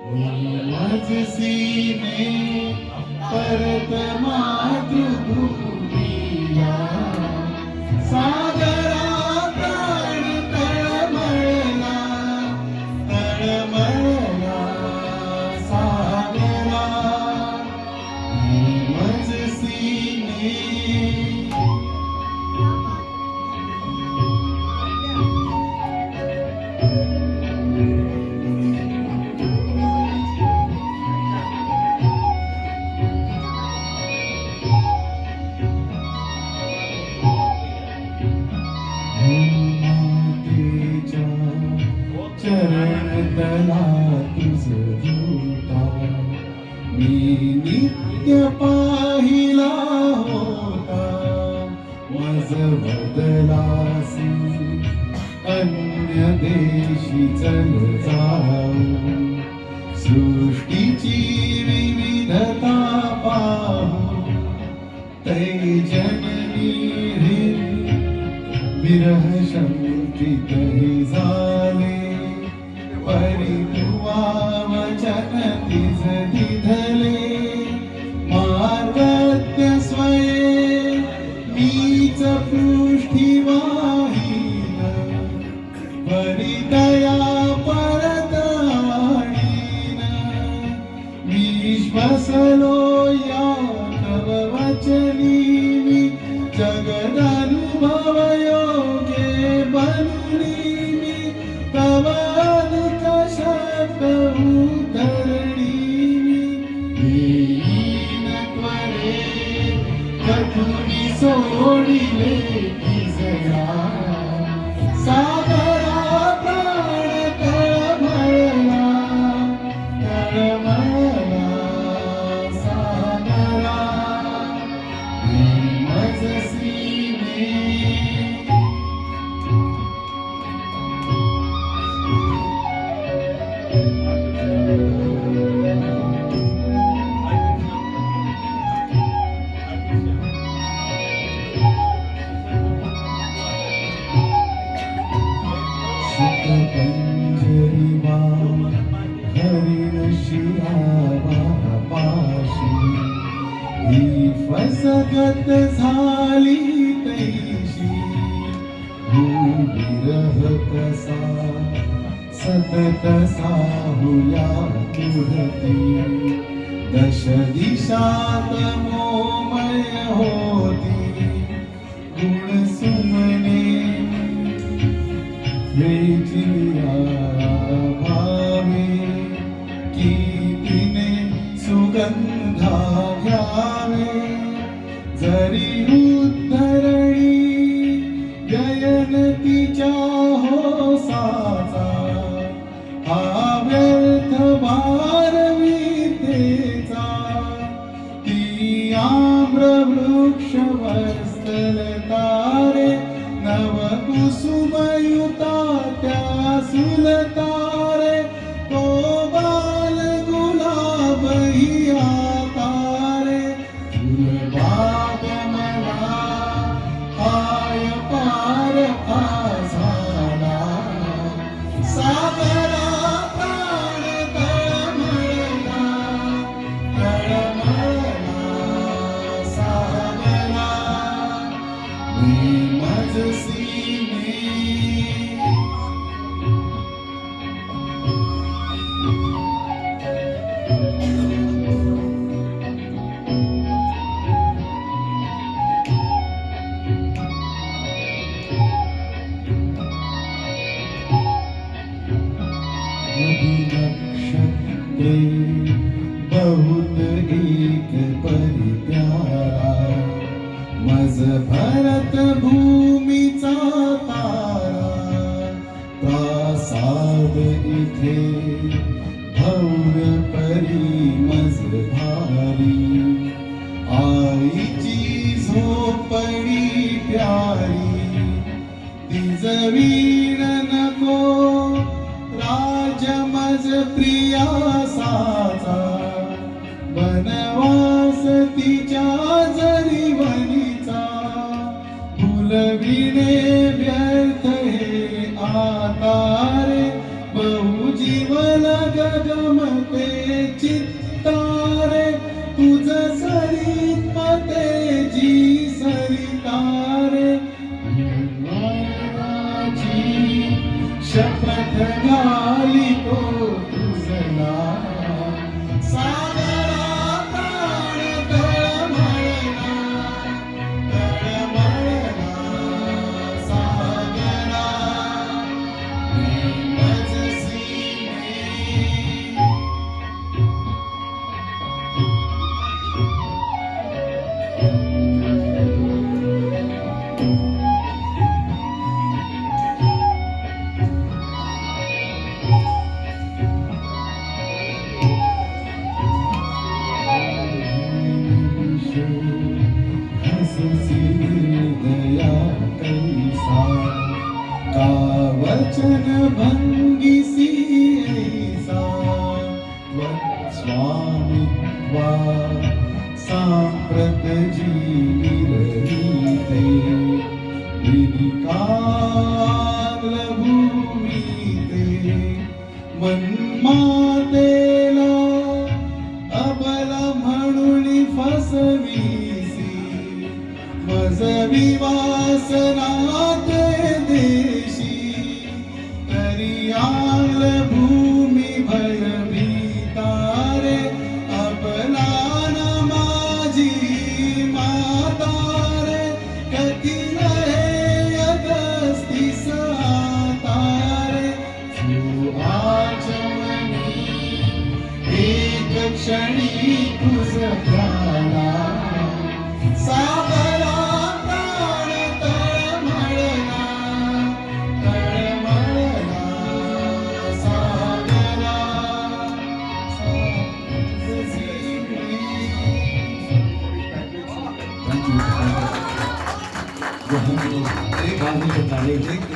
मज सीने परत मातृभूमीला सागरा प्राण तळमळला तळमळला सागरा मज सीने चरण तला तुझ दूता मी नित्य पाहिला होता मज बदलासी अन्य देशी चल जाऊ सृष्टीची विविधता पाहू तैजननी विरह शंकितहि झाले परिभुवा वचन तिज दिधले मार्गत्य स्वये मीच पृष्ठी वाहीन परिदया परत आणीन विश्वसलो या तव वचनी मी जगदनुभव योगे बनुनी मी तव उद्धरणी दीन त्वरे कठुनी सोडिले किजया सागरा प्राण तळमळला तळमळला सागरा मज सीने पंजरीवा हरिण शिरावा पाशी ही फसगत झाली तैशी विरह कसा सतत साहुया पुढती दश दिशात मोमय होती गुण सुमने वेचिया भावे की तिने सुगंधा घ्यावे जरी उद्धरणी जयंतीच्या होसाचा हा व्यर्थ भारवितेचा ती आम्रवृक्ष वस्तल तारे नव कुसुमयुता त्या सुलतारे तो बाल गुलाब हिया तारे फुलबाग मला हाय पार झाला सागरा प्राण तळमळला तळमळला सागरा मज सीने नक्षत्रे बहुत एक परी प्यारा मज भरत भूमीचा तारा प्रासाद इथे भव्य परी मज भारी आईची झोपडी प्यारी तिजवीण नको राजमज प्रियासाचा बनवास तिच्या जरीवनीचा फुलविणे व्यर्थ हे आतारे बहु जीवन गगमते आली तो तुझला सागरा प्राण तळमळला सागरा प्रेमच सीमे दया कैसा का वचन भंगिसी ऐसा स्वामित्वा सांप्रत जीविरहिते भूमिते मन्मातेला अबला म्हणून फसवीसी मज विवासनात देशी करियाल भूमी भयभीतारे अबला न माझी मातारे कधी रहे अगस्ती सातारे तू आचमनी एक क्षणी तुझ ध्याना सागरा प्राण तळमळला सागरा एक